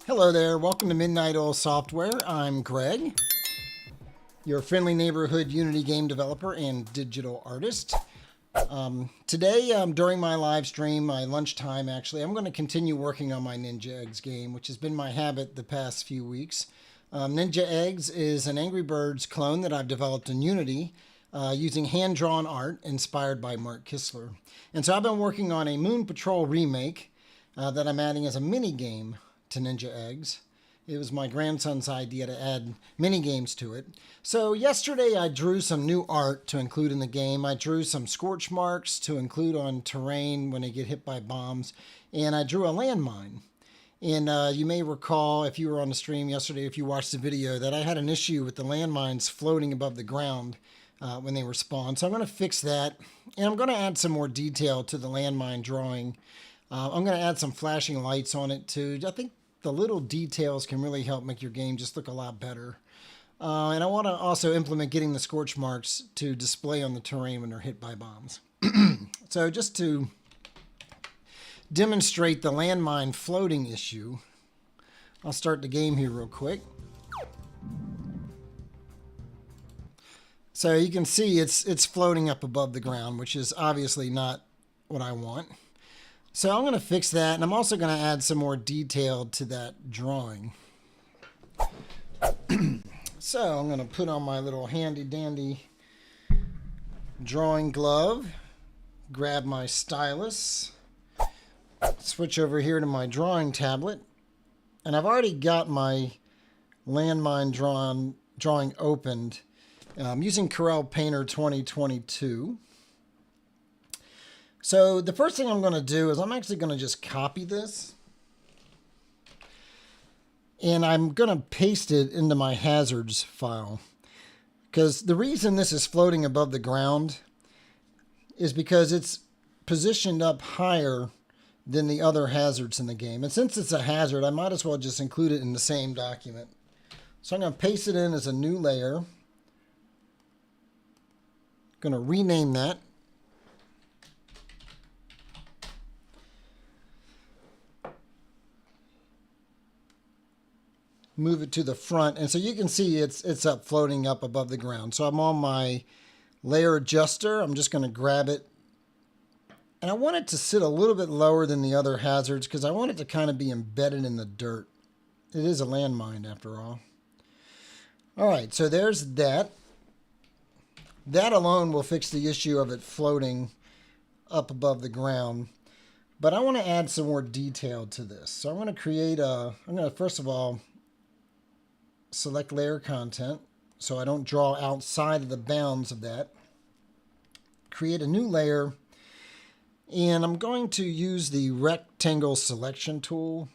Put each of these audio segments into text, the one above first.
Hello there, welcome to Midnight Oil Software. I'm Greg, your friendly neighborhood Unity game developer and digital artist. Today, during my live stream, my lunchtime actually, I'm going to continue working on my Ninja Eggs game, which has been my habit the past few weeks. Ninja Eggs is an Angry Birds clone that I've developed in Unity using hand-drawn art inspired by Mark Kistler. And so I've been working on a Moon Patrol remake that I'm adding as a mini game to Ninja Eggs. It was my grandson's idea to add mini games to it. So yesterday I drew some new art to include in the game. I drew some scorch marks to include on terrain when they get hit by bombs. And I drew a landmine. And you may recall, if you were on the stream yesterday, if you watched the video, that I had an issue with the landmines floating above the ground when they were spawned. So I'm going to fix that. And I'm going to add some more detail to the landmine drawing. I'm going to add some flashing lights on it too. I think the little details can really help make your game just look a lot better. And I want to also implement getting the scorch marks to display on the terrain when they're hit by bombs. So just to demonstrate the landmine floating issue, I'll start the game here real quick. So you can see it's floating up above the ground, which is obviously not what I want. So I'm going to fix that, and I'm also going to add some more detail to that drawing. So I'm going to put on my little handy dandy drawing glove, grab my stylus, switch over here to my drawing tablet, and I've already got my landmine drawing opened using Corel Painter 2022. So the first thing I'm going to do is I'm actually going to just copy this. And I'm going to paste it into my hazards file. Because the reason this is floating above the ground is because it's positioned up higher than the other hazards in the game. And since it's a hazard, I might as well just include it in the same document. So I'm going to paste it in as a new layer. Going to rename that. Move it to the front, and so you can see it's up floating up above the ground. So I'm on my layer adjuster. I'm just going to grab it, and I want it to sit a little bit lower than the other hazards because I want it to kind of be embedded in the dirt. It is a landmine after all. All right, so there's that. That alone will fix the issue of it floating up above the ground. But I want to add some more detail to this. So I'm going to create I'm going to first of all select layer content so I don't draw outside of the bounds of that. Create a new layer, and I'm going to use the rectangle selection tool,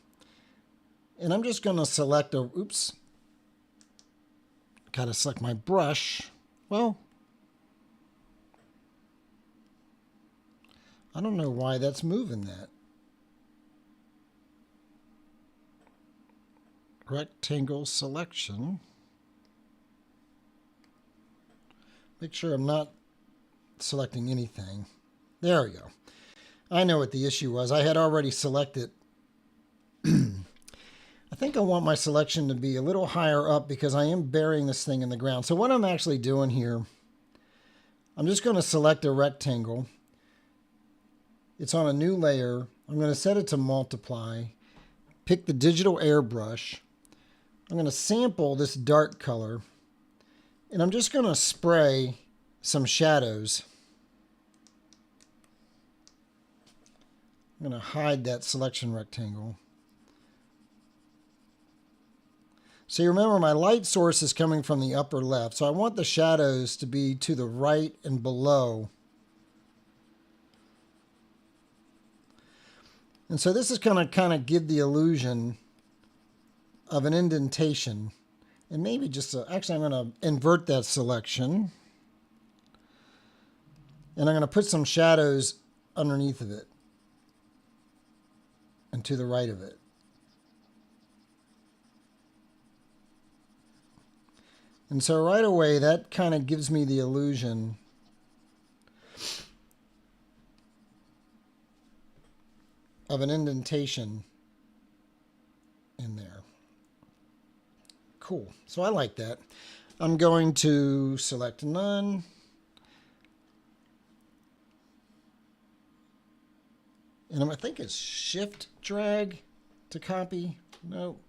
and I'm just going to select a, oops, gotta select my brush. Well, I don't know why that's moving that. Rectangle selection. Make sure I'm not selecting anything. There we go. I know what the issue was. I had already selected. I think I want my selection to be a little higher up because I am burying this thing in the ground. So what I'm actually doing here, I'm just going to select a rectangle. It's on a new layer. I'm going to set it to multiply. Pick the digital airbrush. I'm going to sample this dark color, and I'm just going to spray some shadows. I'm going to hide that selection rectangle. So you remember my light source is coming from the upper left, so I want the shadows to be to the right and below. And so this is going to kind of give the illusion of an indentation, and maybe just actually I'm going to invert that selection, and I'm going to put some shadows underneath of it and to the right of it. And so right away that kind of gives me the illusion of an indentation in there. cool. So I like that. I'm going to select none. And I think it's shift drag to copy. Nope.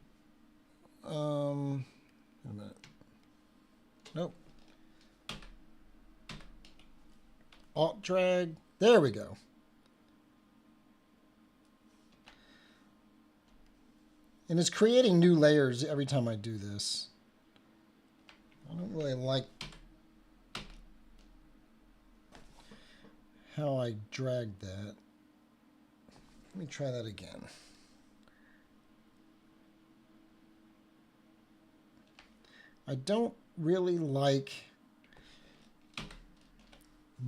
Wait a minute. Nope. Alt drag. There we go. And it's creating new layers every time I do this. I don't really like how I dragged that. Let me try that again. I don't really like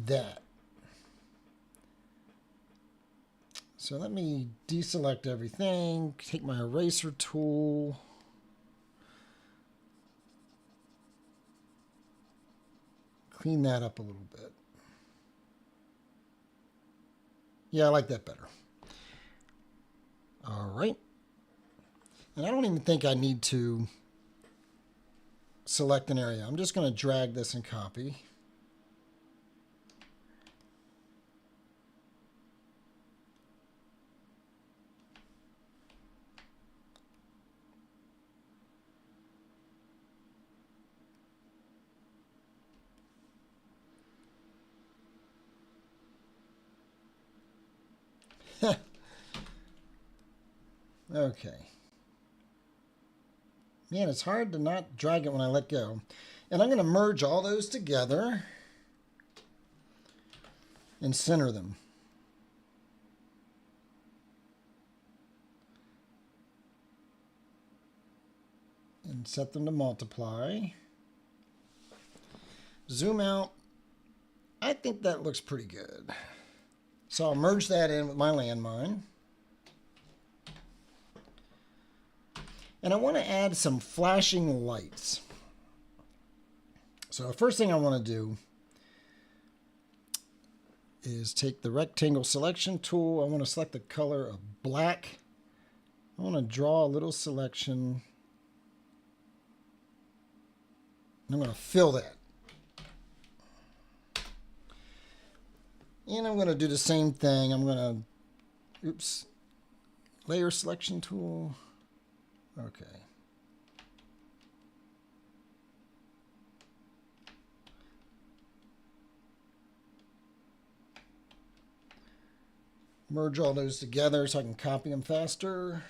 that. So let me deselect everything, take my eraser tool. Clean that up a little bit. Yeah, I like that better. All right. And I don't even think I need to select an area. I'm just going to drag this and copy. Okay. Man, it's hard to not drag it when I let go. And I'm going to merge all those together and center them. And set them to multiply. Zoom out. I think that looks pretty good. So I'll merge that in with my landmine. And I want to add some flashing lights. So the first thing I want to do is take the rectangle selection tool. I want to select the color of black. I want to draw a little selection. And I'm going to fill that. And I'm going to do the same thing. I'm going to, oops, layer selection tool. Okay. Merge all those together so I can copy them faster.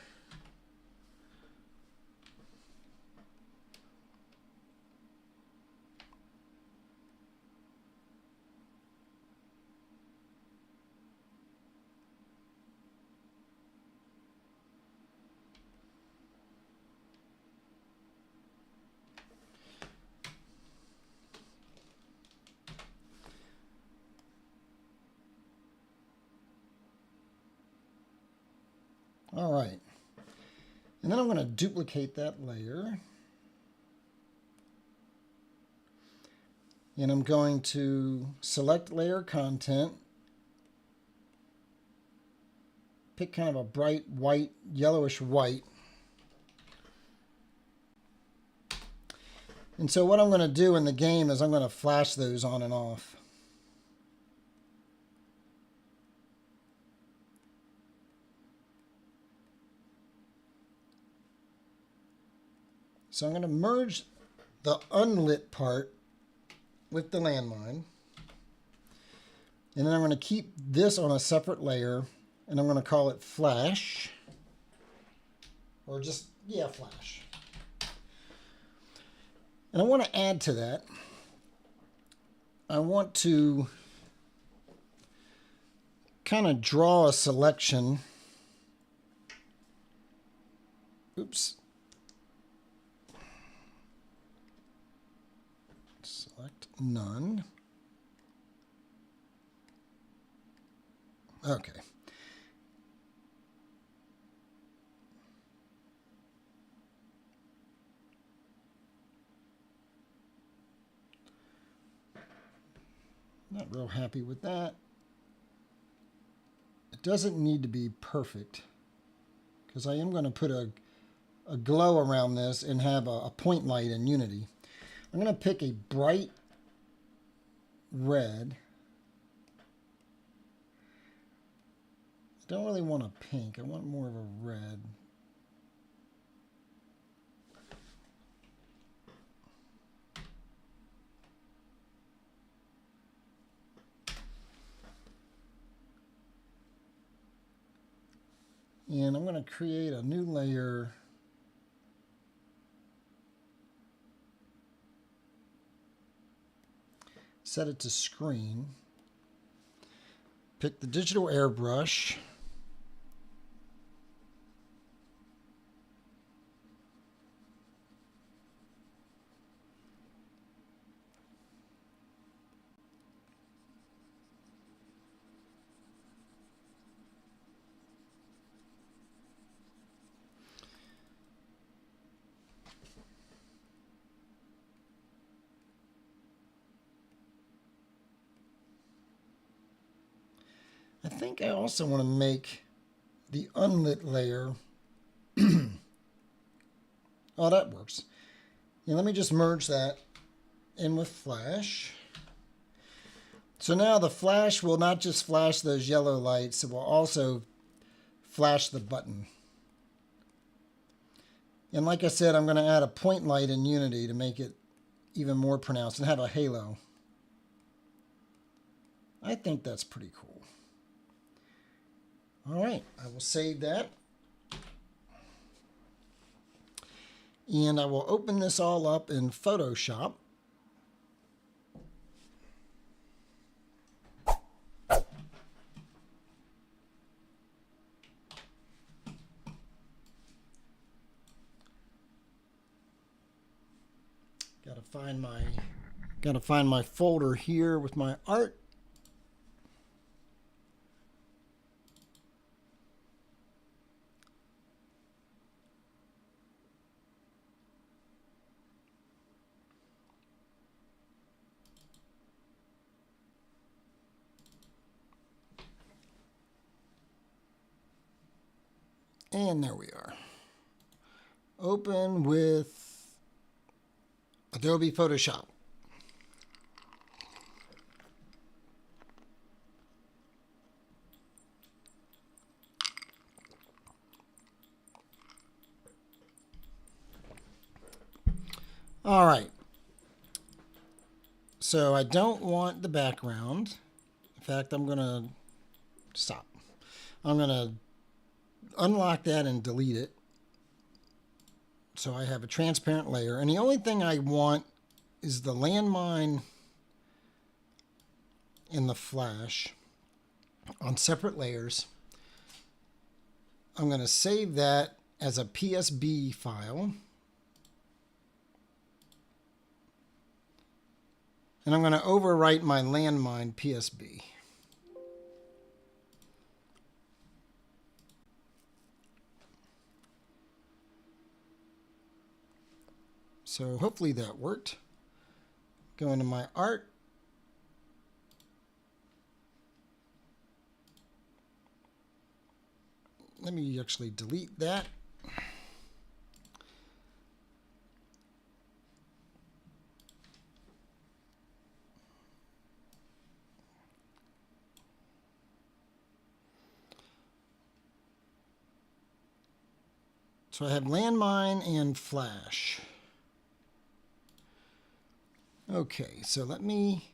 All right. And then I'm going to duplicate that layer. And I'm going to select layer content. Pick kind of a bright white, yellowish white. And so what I'm going to do in the game is I'm going to flash those on and off. So I'm going to merge the unlit part with the landmine. And then I'm going to keep this on a separate layer, and I'm going to call it flash. Or just, yeah, flash. And I want to add to that. I want to kind of draw a selection. Oops. Select none. Okay. Not real happy with that. It doesn't need to be perfect because I am going to put a a glow around this and have a point light in Unity. I'm going to pick a bright red. I don't really want a pink. I want more of a red. And I'm going to create a new layer. Set it to screen. Pick the digital airbrush. I think I also want to make the unlit layer. Oh, that works. Yeah, let me just merge that in with Flash. So now the Flash will not just flash those yellow lights, it will also flash the button. And like I said, I'm going to add a point light in Unity to make it even more pronounced and have a halo. I think that's pretty cool. All right, I will save that. And I will open this all up in Photoshop. Gotta find my folder here with my art. And there we are. Open with Adobe Photoshop. All right. So I don't want the background. In fact, I'm going to stop. I'm going to unlock that and delete it. So I have a transparent layer. And the only thing I want is the landmine and the flash on separate layers. I'm going to save that as a PSB file. And I'm going to overwrite my landmine PSB. So hopefully that worked. Go into my art. Let me actually delete that. So I have landmine and flash. Okay, so let me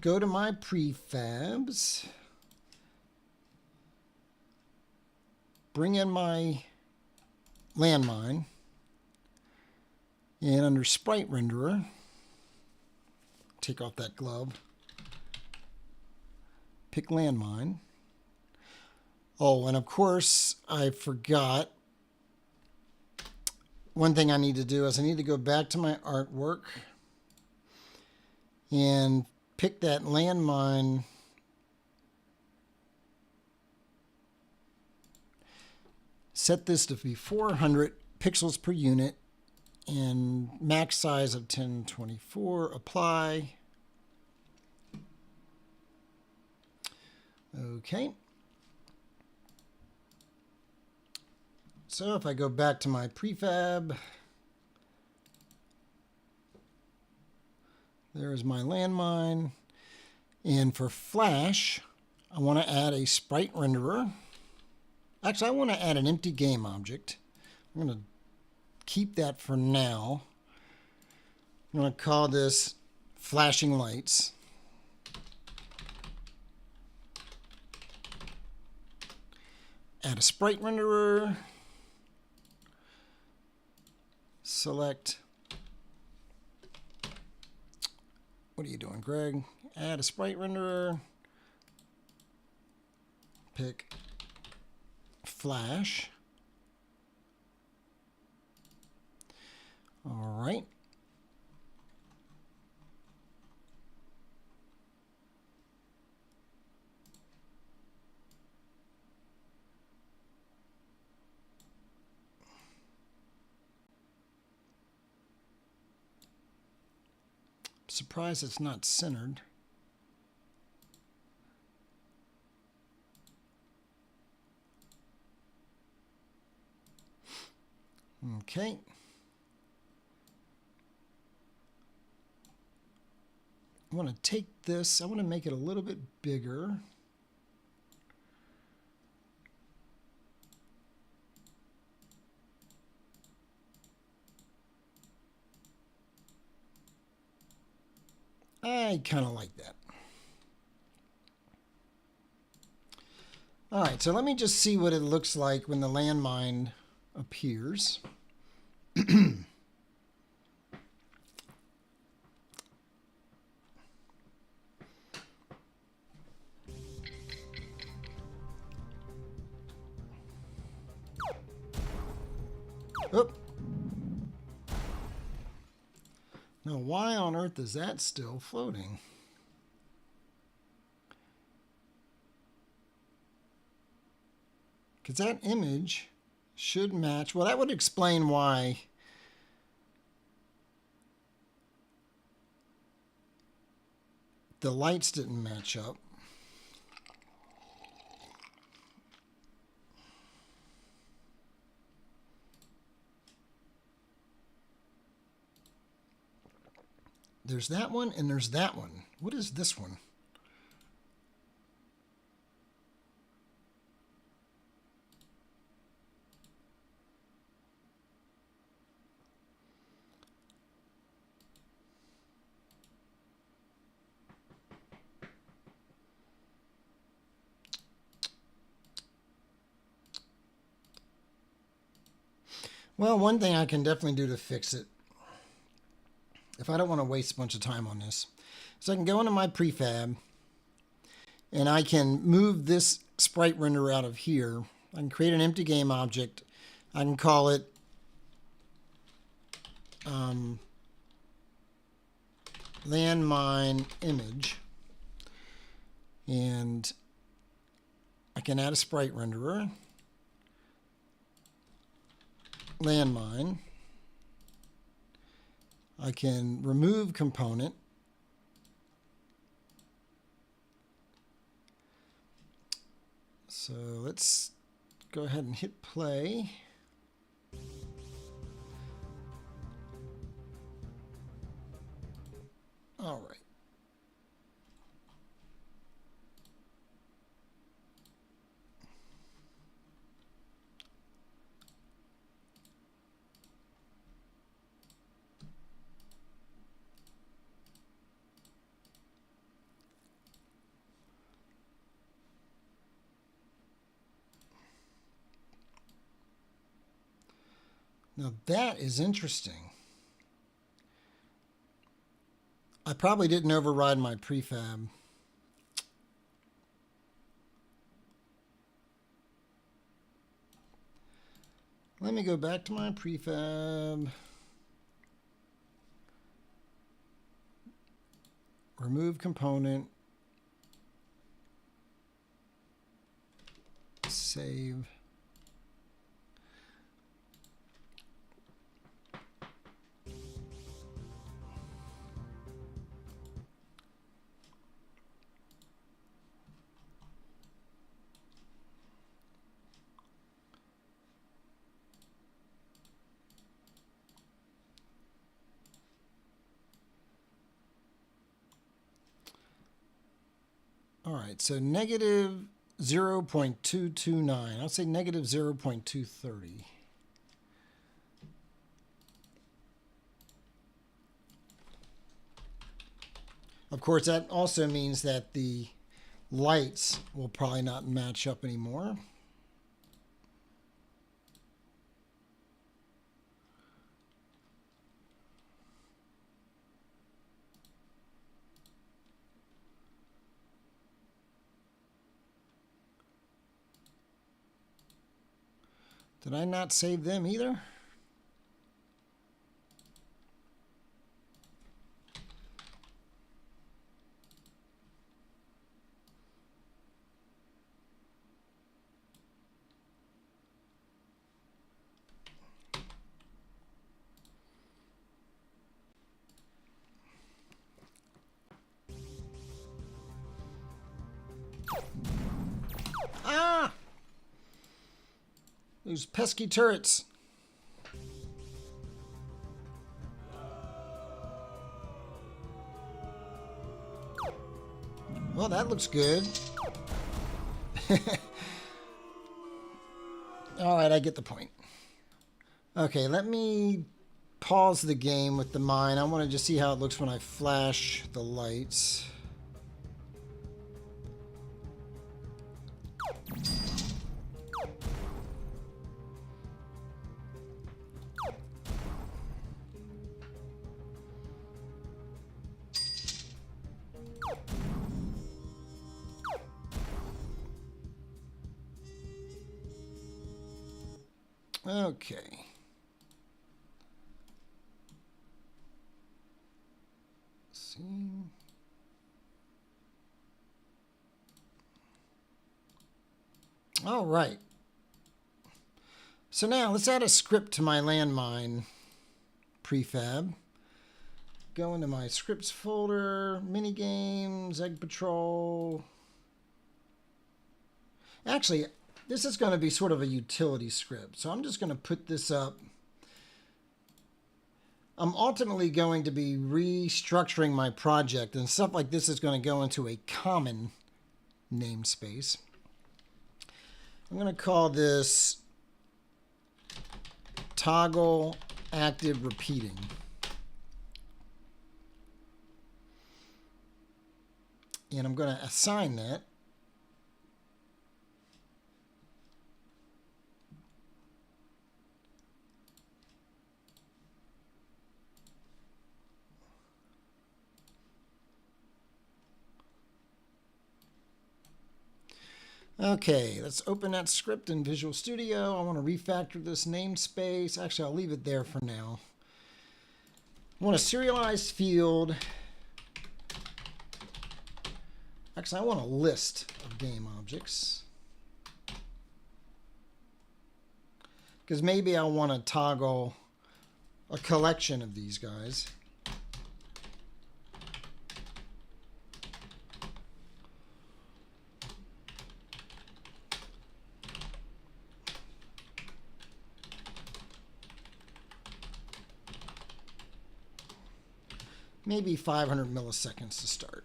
go to my prefabs, bring in my landmine, and under sprite renderer, take off that glove, pick landmine. Oh, and of course, I forgot. One thing I need to do is I need to go back to my artwork and pick that landmine. Set this to be 400 pixels per unit and max size of 1024. Apply. So if I go back to my prefab, there's my landmine. And for Flash, I want to add a sprite renderer. Actually, I want to add an empty game object. I'm going to keep that for now. I'm going to call this flashing lights. Add a sprite renderer. Select. What are you doing, Greg? Add a sprite renderer. Pick Flash. All right. Surprised it's not centered. Okay. I want to take this, I want to make it a little bit bigger. I kind of like that. All right, so let me just see what it looks like when the landmine appears. Oop. Now, why on earth is that still floating? Because that image should match. Well, that would explain why the lights didn't match up. There's that one and there's that one. What is this one? Well, one thing I can definitely do to fix it, if I don't want to waste a bunch of time on this, so I can go into my prefab and I can move this sprite renderer out of here. I can create an empty game object. I can call it landmine image. And I can add a sprite renderer. Landmine. I can remove component. So let's go ahead and hit play. All right. Now that is interesting. I probably didn't override my prefab. Let me go back to my prefab. Remove component. Save. All right, so negative 0.229. I'll say negative 0.230. Of course, that also means that the lights will probably not match up anymore. Did I not save them either? Ah! Those pesky turrets. Well, that looks good. All right, I get the point. Okay, let me pause the game with the mine. I want to just see how it looks when I flash the lights. Okay. See. All right. So now let's add a script to my landmine prefab. Go into my scripts folder, minigames, egg patrol. Actually, this is going to be sort of a utility script. So I'm just going to put this up. I'm ultimately going to be restructuring my project, and stuff like this is going to go into a common namespace. I'm going to call this toggle active repeating. And I'm going to assign that Okay, let's open that script in Visual Studio. I want to refactor this namespace. Actually, I'll leave it there for now. I want a serialized field. Actually, I want a list of game objects. Because maybe I want to toggle a collection of these guys. Maybe 500 milliseconds to start.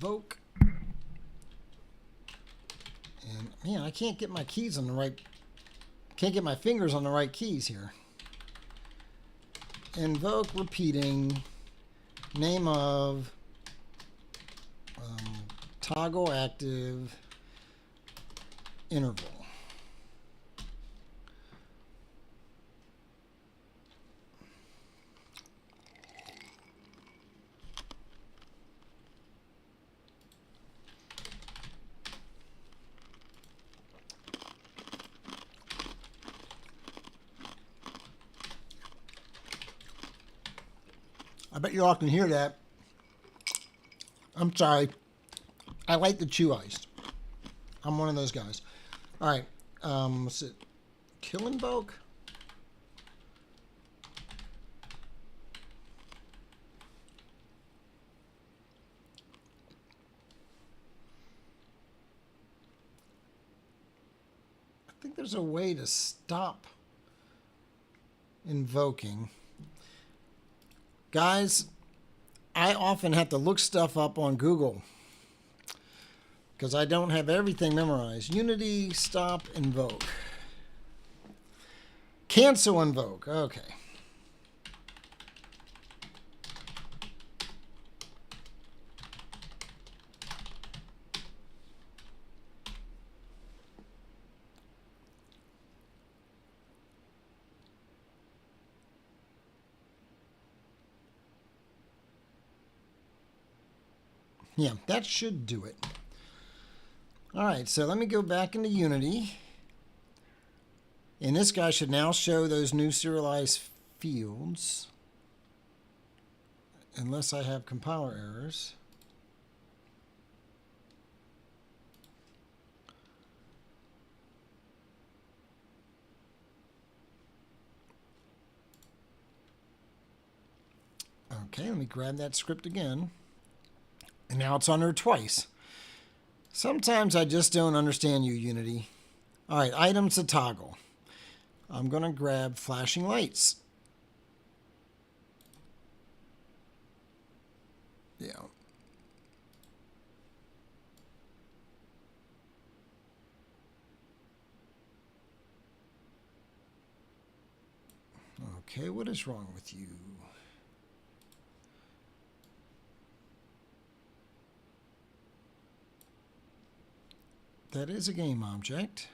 Invoke And man, I can't get my keys on the right, can't get my fingers on the right keys here. Invoke repeating name of toggle active interval. I bet you all can hear that. I'm sorry. I like the chew iced. I'm one of those guys. All right. What's it? Kill invoke? I think there's a way to stop invoking. Guys, I often have to look stuff up on Google because I don't have everything memorized. Unity stop invoke. Cancel invoke. Okay. Yeah, that should do it. All right, so let me go back into Unity. And this guy should now show those new serialized fields. Unless I have compiler errors. Okay, let me grab that script again. And now it's on there twice. Sometimes I just don't understand you, Unity. All right, items to toggle. I'm going to grab flashing lights. Yeah. Okay, what is wrong with you? That is a game object.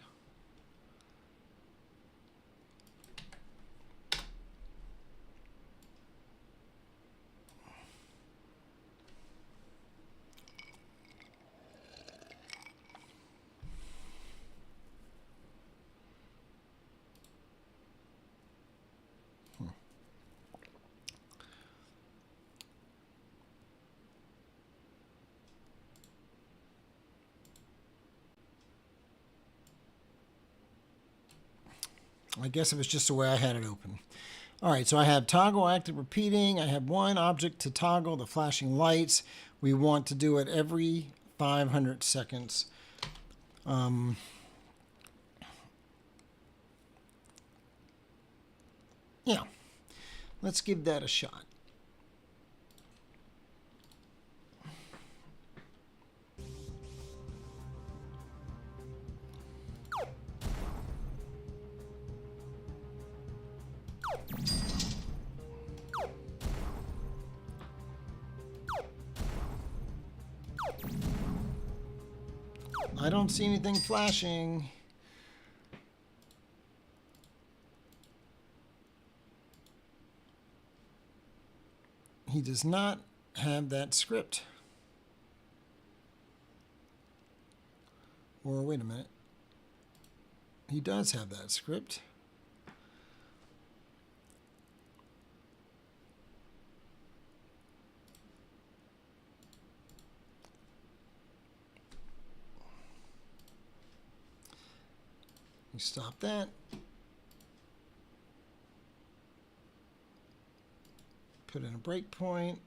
I guess it was just the way I had it open. All right, so I have toggle active repeating. I have one object to toggle the flashing lights. We want to do it every 500 seconds. Yeah, let's give that a shot. I don't see anything flashing. He does not have that script. Or wait a minute. He does have that script. You stop that. Put in a breakpoint.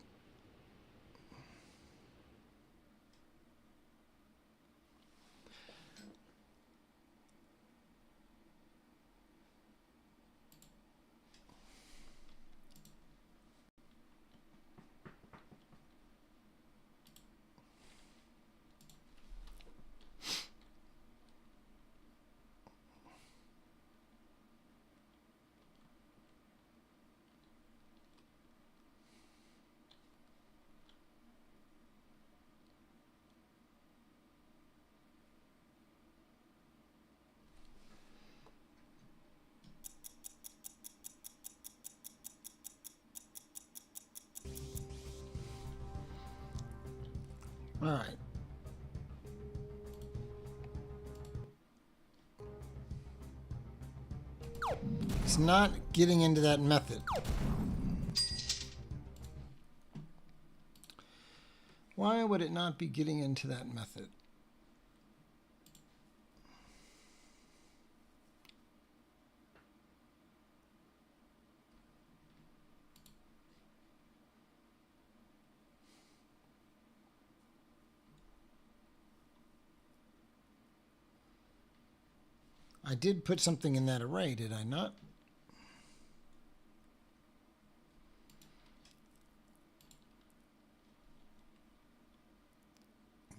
All right. It's not getting into that method. Why would it not be getting into that method? I did put something in that array, did I not?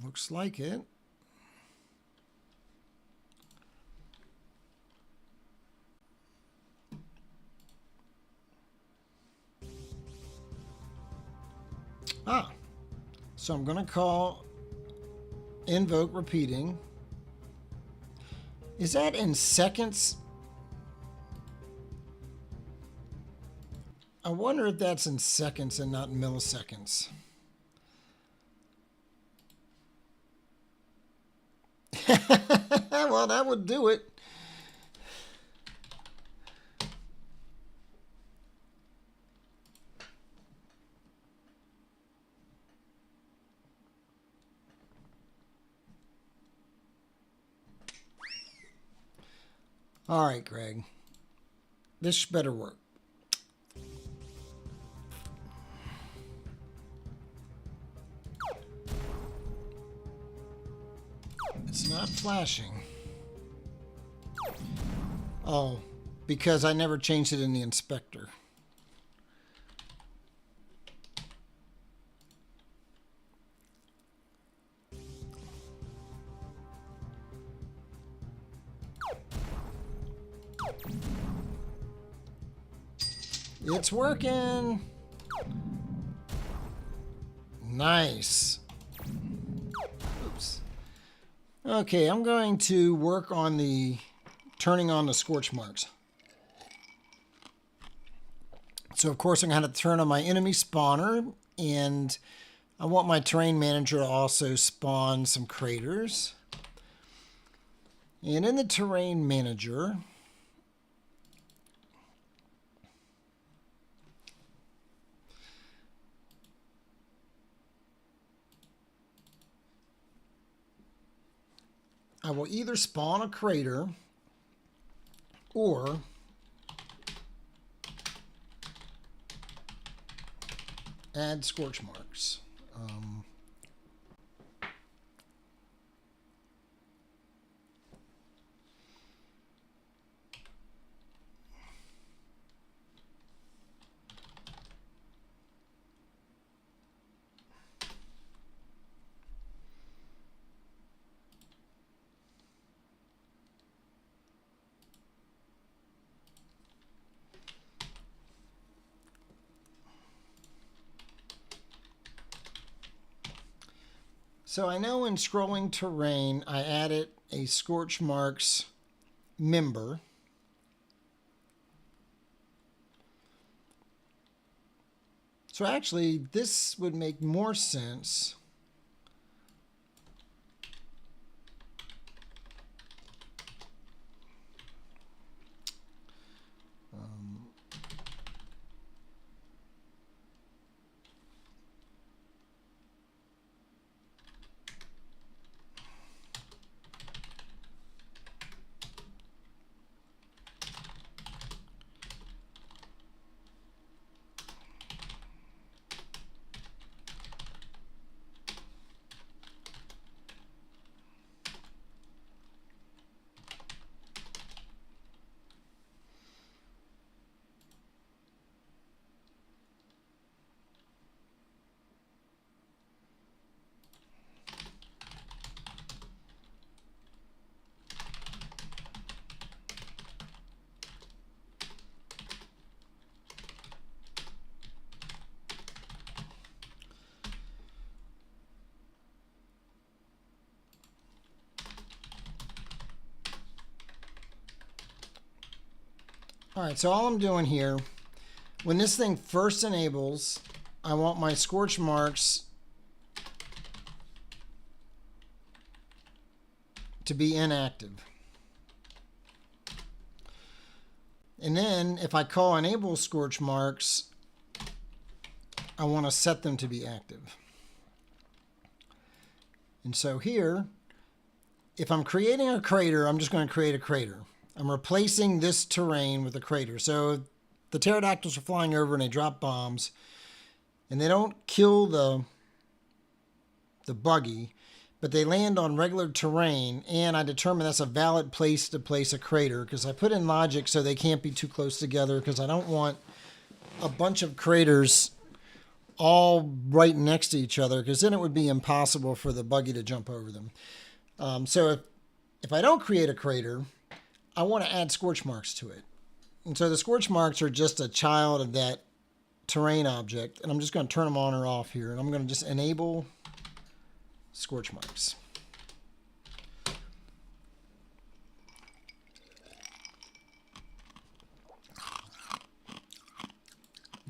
Looks like it. Ah, so I'm going to call invoke repeating. Is that in seconds? I wonder if that's in seconds and not milliseconds. Well, that would do it. All right, Greg. This better work. It's not flashing. Oh, because I never changed it in the inspector. It's working. Nice. Oops. Okay, I'm going to work on the turning on the scorch marks. So of course I'm going to have to turn on my enemy spawner, and I want my terrain manager to also spawn some craters. And in the terrain manager, I will either spawn a crater or add scorch marks. So I know in scrolling terrain, I added a scorch marks member. So actually, this would make more sense. All right, so all I'm doing here, when this thing first enables, I want my scorch marks to be inactive. And then if I call enable scorch marks, I want to set them to be active. And so here, if I'm creating a crater, I'm just going to create a crater. I'm replacing this terrain with a crater. So the pterodactyls are flying over and they drop bombs, and they don't kill the buggy, but they land on regular terrain, and I determine that's a valid place to place a crater because I put in logic so they can't be too close together because I don't want a bunch of craters all right next to each other because then it would be impossible for the buggy to jump over them. So if I don't create a crater, I want to add scorch marks to it. And so the scorch marks are just a child of that terrain object, and I'm just going to turn them on or off here, and I'm going to just enable scorch marks.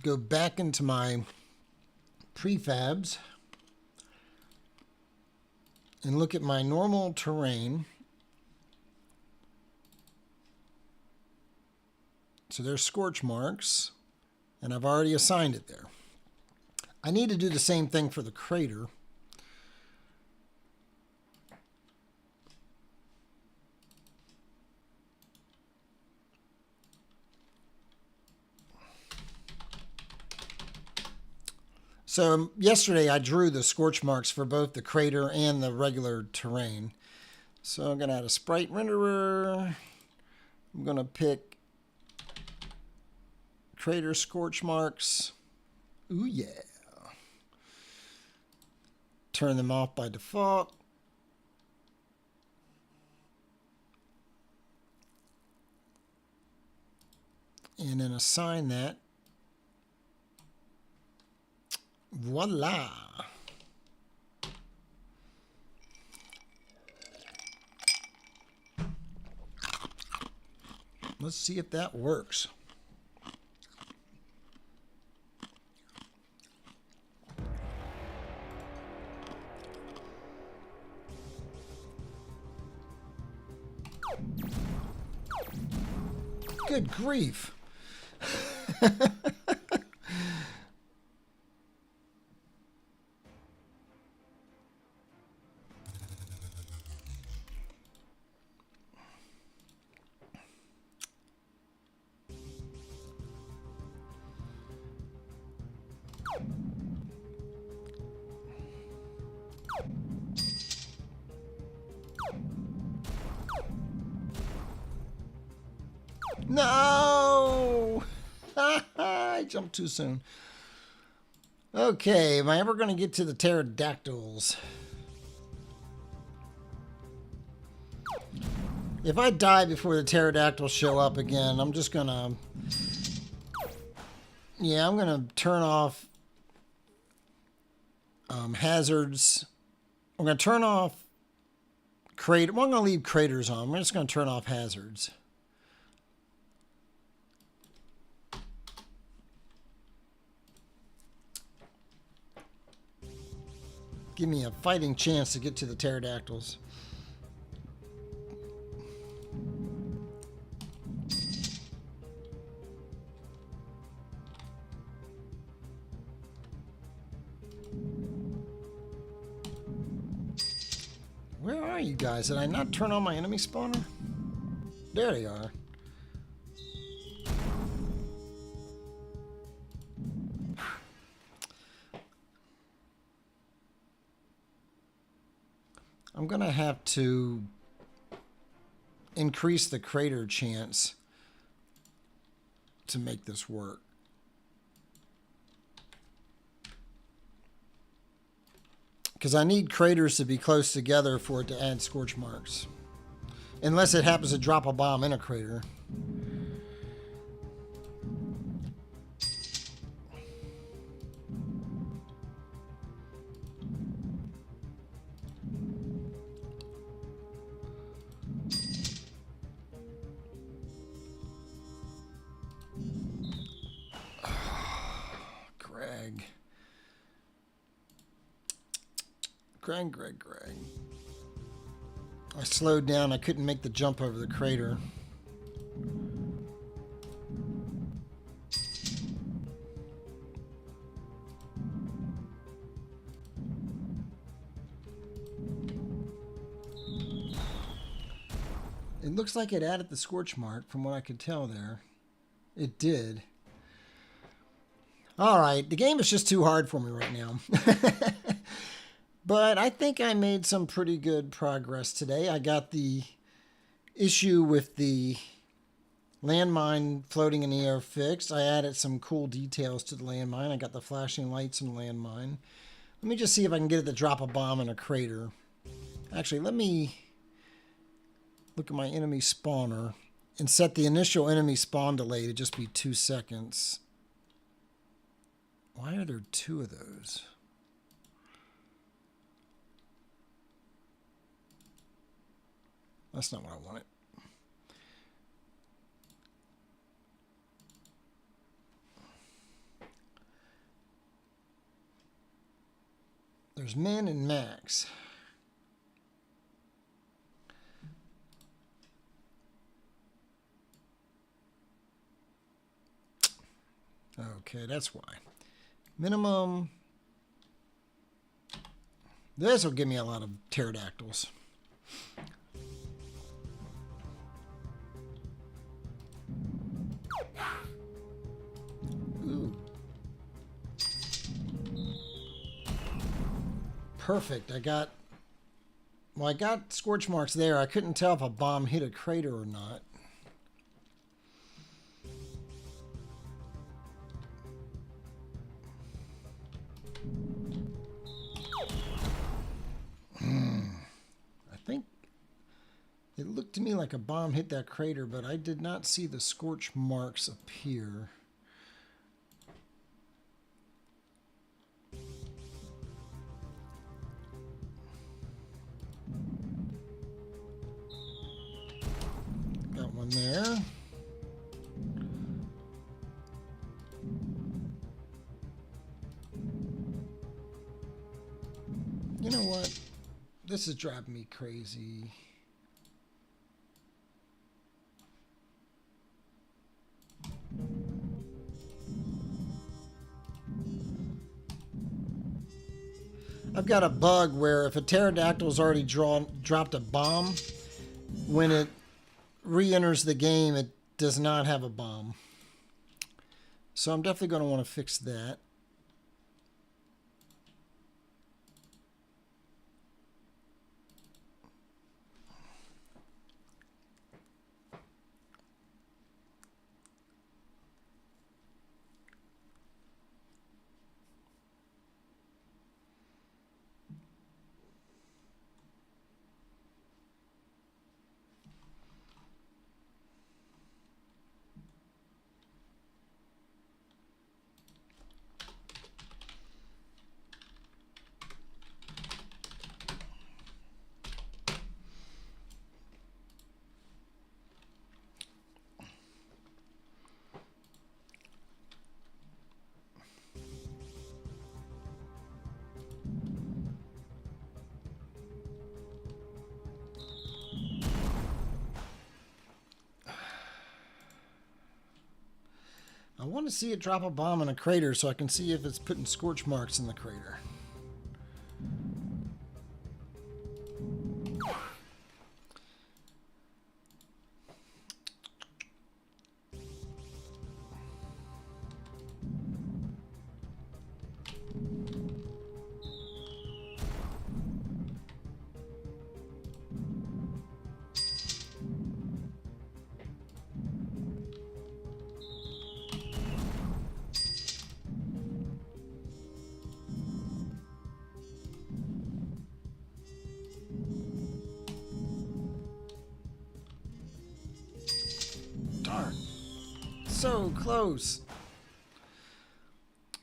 Go back into my prefabs and look at my normal terrain. So there's scorch marks, and I've already assigned it there. I need to do the same thing for the crater. So yesterday I drew the scorch marks for both the crater and the regular terrain. So I'm going to add a sprite renderer. I'm going to pick crater scorch marks. Ooh yeah. Turn them off by default. And then assign that. Voila. Let's see if that works. Good grief. No! I jumped too soon. Okay, am I ever going to get to the pterodactyls? If I die before the pterodactyls show up again, I'm just going to... Yeah, I'm going to turn off hazards. I'm going to turn off crater. Well, I'm going to leave craters on. I'm just going to turn off hazards. Give me a fighting chance to get to the pterodactyls. Where are you guys? Did I not turn on my enemy spawner? There they are. I'm going to have to increase the crater chance to make this work. Because I need craters to be close together for it to add scorch marks. Unless it happens to drop a bomb in a crater. Greg. I slowed down. I couldn't make the jump over the crater. It looks like it added the scorch mark from what I could tell there. It did. All right, the game is just too hard for me right now. But I think I made some pretty good progress today. I got the issue with the landmine floating in the air fixed. I added some cool details to the landmine. I got the flashing lights in the landmine. Let me just see if I can get it to drop a bomb in a crater. Actually, let me look at my enemy spawner and set the initial enemy spawn delay to just be 2 seconds. Why are there 2 of those? That's not what I wanted. There's min and max. Okay, that's why. Minimum. This will give me a lot of pterodactyls. Ooh. Perfect. I got scorch marks there. I couldn't tell if a bomb hit a crater or not. I think it looked to me like a bomb hit that crater, but I did not see the scorch marks appear. Got one there. You know what? This is driving me crazy. I've got a bug where if a pterodactyl's already dropped a bomb, when it re-enters the game, it does not have a bomb. So I'm definitely going to want to fix that. I want to see it drop a bomb in a crater so I can see if it's putting scorch marks in the crater. Darn. So close.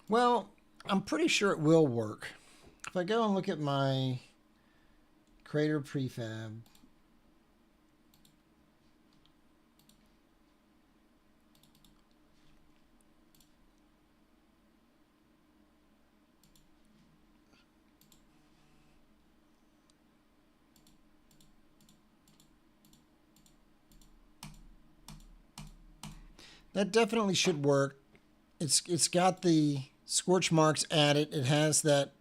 Well, I'm pretty sure it will work. If I go and look at my crater prefab, That definitely should work. It's got the scorch marks added. It has that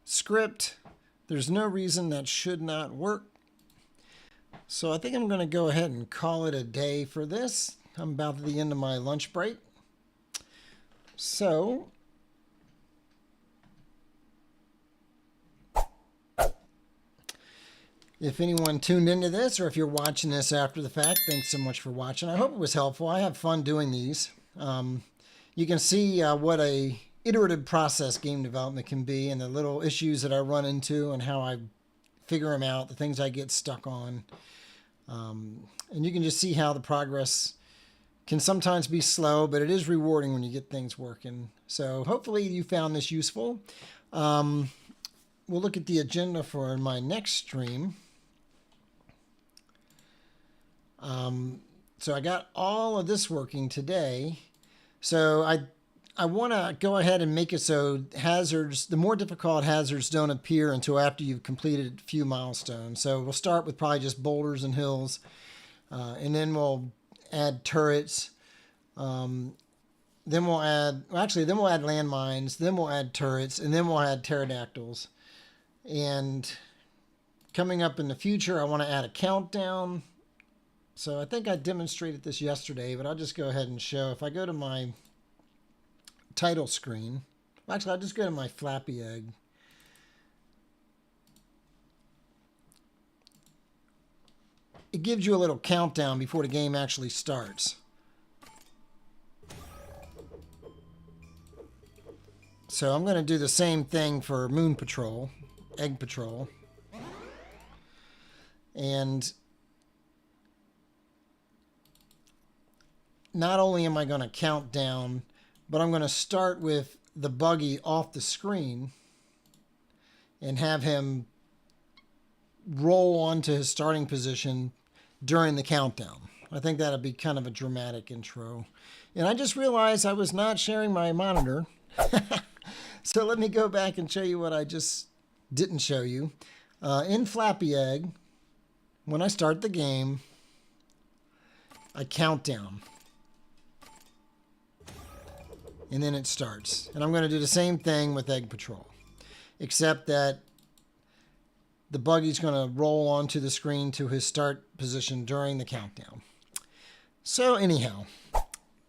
script. There's no reason that should not work. So I think I'm going to go ahead and call it a day for this. I'm about at the end of my lunch break. So if anyone tuned into this, or if you're watching this after the fact, thanks so much for watching. I hope it was helpful. I have fun doing these. You can see what a iterative process game development can be, and the little issues that I run into and how I figure them out, the things I get stuck on. And you can just see how the progress can sometimes be slow, but it is rewarding when you get things working. So hopefully you found this useful. We'll look at the agenda for my next stream. So I got all of this working today. So I want to go ahead and make it so hazards, the more difficult hazards don't appear until after you've completed a few milestones. So we'll start with probably just boulders and hills, and then we'll add turrets. Then we'll add, then we'll add landmines, then we'll add turrets, and then we'll add pterodactyls. And coming up in the future, I want to add a countdown. So I think I demonstrated this yesterday, but I'll just go ahead and show. If I go to my title screen, actually I'll just go to my Flappy Egg. It gives you a little countdown before the game actually starts. So I'm going to do the same thing for Moon Patrol, Egg Patrol. And not only am I going to count down, but I'm going to start with the buggy off the screen and have him roll onto his starting position during the countdown. I think that'll be kind of a dramatic intro. And I just realized I was not sharing my monitor. So let me go back and show you what I just didn't show you. In Flappy Egg, when I start the game, I count down. And then it starts. And I'm going to do the same thing with Egg Patrol, except that the buggy's going to roll onto the screen to his start position during the countdown. So anyhow,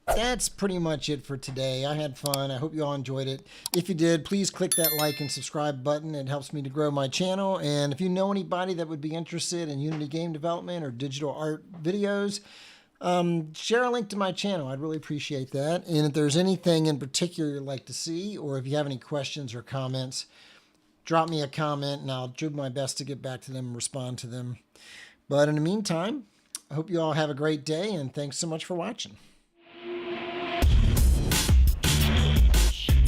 that's pretty much it for today. I had fun. I hope you all enjoyed it. If you did, please click that like and subscribe button. It helps me to grow my channel. And if you know anybody that would be interested in Unity game development or digital art videos, share a link to my channel. I'd really appreciate that. And if there's anything in particular you'd like to see, or if you have any questions or comments, drop me a comment and I'll do my best to get back to them and respond to them. But in the meantime, I hope you all have a great day, and thanks so much for watching.